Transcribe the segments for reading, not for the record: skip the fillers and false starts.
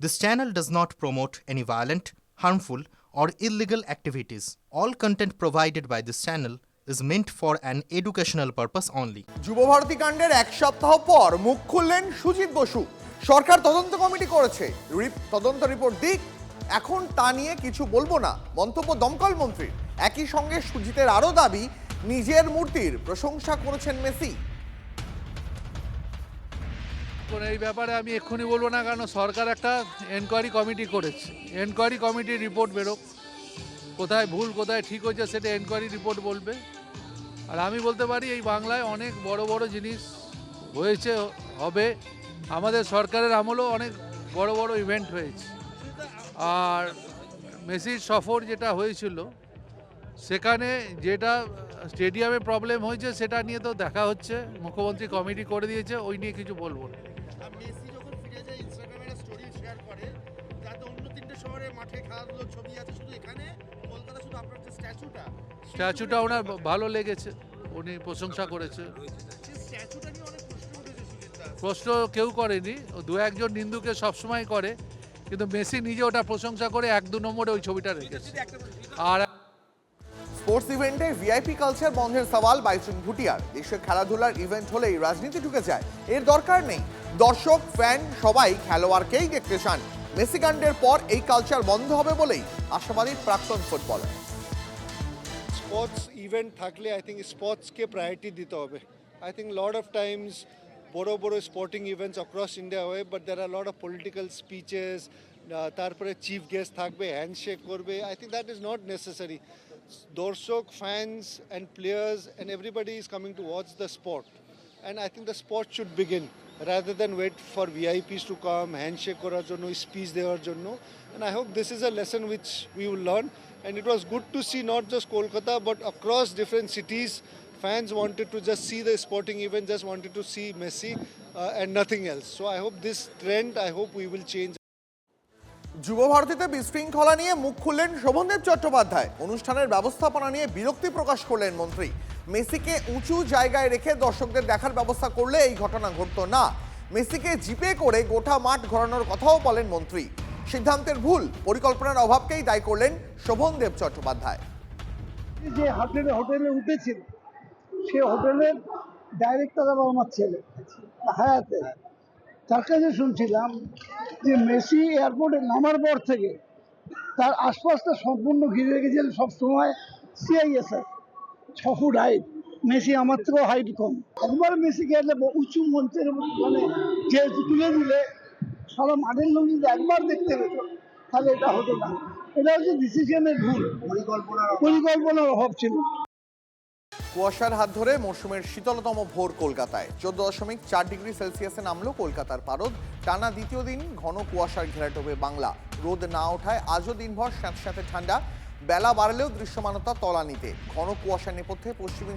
This channel does not promote any violent, harmful, or illegal activities. All content provided by this channel is meant for an educational purpose only. Yuva Bharati কাণ্ডের এক সপ্তাহ পর মুখ খুললেন সুজিত বসু। সরকার তদন্ত committee করেছে, তদন্ত রিপোর্ট দিক, এখন তা নিয়ে কিছু বলবো না মন্তব্য দমকল মন্ত্রীর। একই সঙ্গে সুজিতের আরও দাবি, নিজের মূর্তির প্রশংসা করেছেন মেসি। এই ব্যাপারে আমি এক্ষুনি বলবো না, কারণ সরকার একটা এনকোয়ারি কমিটি করেছে। এনকোয়ারি কমিটির রিপোর্ট বেরোক, কোথায় ভুল কোথায় ঠিক হয়েছে সেটা এনকোয়ারি রিপোর্ট বলবে। আর আমি বলতে পারি এই বাংলায় অনেক বড় বড় জিনিস হয়েছে, হবে। আমাদের সরকারের আমলেও অনেক বড় বড় ইভেন্ট হয়েছে। আর মেসির সফর যেটা হয়েছিল সেখানে যেটা স্টেডিয়ামে প্রবলেম হয়েছে সেটা নিয়ে তো দেখা হচ্ছে, মুখ্যমন্ত্রী কমিটি করে দিয়েছে, ওই নিয়ে কিছু বলবো না। মেসি যখন ফিরে যায় ইনস্টাগ্রামে একটা স্টোরি শেয়ার করে, যাতে অন্য তিনটে শহরে মাঠে খেলাধুলোর ছবি আছে, শুধু এখানে কলকাতা শুধু আপনার যে স্ট্যাচুটা ওনার ভালো লেগেছে, উনি প্রশংসা করেছে। স্ট্যাচুটা নিয়ে অনেক প্রশ্ন উঠেছে সুজিতদা। প্রশ্ন কেউ করেনি, দু একজন নিন্দুকে সবসময় করে, কিন্তু মেসি নিজে ওটা প্রশংসা করে 1-2 নম্বরে ওই ছবিটা রেখেছে। আর স্পোর্টস ইভেন্টে ভিআইপি কালচার বন্ধের সওয়াল বাইচুং ভুটিয়ার। দেশে খেলাধুলার ইভেন্ট হলেই রাজনীতি ঢুকে যায়, এর দরকার নেই। দর্শক, ফ্যান সবাই খেলোয়াড়কেই দেখতে চান। মেসি কাণ্ডের পর এই কালচার বন্ধ হবে বলেই আশাবাদী প্রাক্তন ফুটবলার। স্পোর্টস ইভেন্ট থাকলে আই থিঙ্ক স্পোর্টসকে প্রায়োরিটি দিতে হবে। I think lot of times বড় বড় স্পোর্টিং ইভেন্টস অক্রস ইন্ডিয়া হয়, but there are lot of political speeches, তারপরে চিফ গেস্ট থাকবে, হ্যান্ডশেক করবে। I think that is not necessary. দর্শক, fans and players and everybody is coming to watch the sport, and I think the sport should begin rather than wait for VIPs to come, handshake করার জন্য, speech দেওয়ার জন্য. And I hope this is a lesson which we will learn. And it was good to see not just Kolkata but across different cities. Fans wanted to just see the sporting event, just wanted to see Messi and nothing else. So I hope this trend, I hope we will change. যুবভারতীতে বিশৃঙ্খলা নিয়ে মুখ খুললেন শোভনদেব চট্টোপাধ্যায়। অনুষ্ঠানের ব্যবস্থাপনা নিয়ে বিরক্তি প্রকাশ করলেন মন্ত্রী। মেসিকে উঁচু জায়গায় রেখে দর্শকদের দেখার ব্যবস্থা করলে এই ঘটনা ঘটতো না। মেসিকে জিপে করে গোটা মাঠ ঘোরানোর কথাও বলেন মন্ত্রী। সিদ্ধান্তের ভুল, পরিকল্পনার অভাবকেই দায়ী করলেন শোভনদেব চট্টোপাধ্যায়। যে হোটেলে উঠেছিল সে হোটেলের ডাইরেক্টর আবার আমার ছেলে হায়াতে, তার কাছে শুনছিলাম যে মেসি এয়ারপোর্টে নামার পর থেকে তার আশপাশটা সম্পূর্ণ ঘিরে রেখেছিলেন সবসময় সিআইএসএফ, 6 ফুট হাইট। মেসি আমার থেকেও হাইট কম। একবার মেসিকে একটা উঁচু মঞ্চের মানে যেহেতু তুলে দিলে সারা মাঠের লোক যদি একবার দেখতে পেত তাহলে এটা হতো না। এটা হচ্ছে ডিসিশনের ভুল, পরিকল্পনার অভাব ছিল। কুয়াশার হাত ধরে মৌসুমের শীতলতম ভোর কলকাতায় 14.4 ডিগ্রি সেলসিয়াসে নামলো কলকাতার পারদ। টানা দ্বিতীয় দিন ঘন কুয়াশার ঘেরাটোপে বাংলা। রোদ না ওঠায় আজও দিনভর স্যাঁতস্যাঁতে ঠান্ডা, বেলা বাড়লেও দৃশ্যমানতা তলানিতে। ঘন কুয়াশার নেপথ্যে পশ্চিমী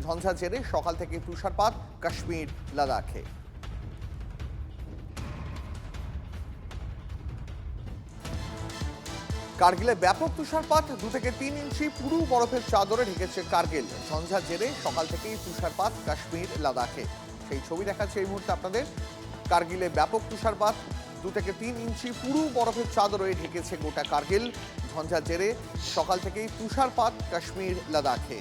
ঝঞ্ঝা জেরে সকাল থেকে তুষারপাত কাশ্মীর, লাদাখে। কার্গিলে ব্যাপক তুষারপাত, 2 থেকে 3 ইঞ্চি পুরো বরফের চাদরে ঢেকেছে কার্গিল। ঝঞ্ঝা জেরে সকাল থেকেই তুষারপাত কাশ্মীর, লাদাখে। সেই ছবি দেখাচ্ছে এই মুহূর্তে আপনাদের। কার্গিলে ব্যাপক তুষারপাত, 2 থেকে 3 ইঞ্চি পুরো বরফের চাদরে ঢেকেছে গোটা কার্গিল। ঝঞ্ঝা জেরে সকাল থেকেই তুষারপাত কাশ্মীর, লাদাখে।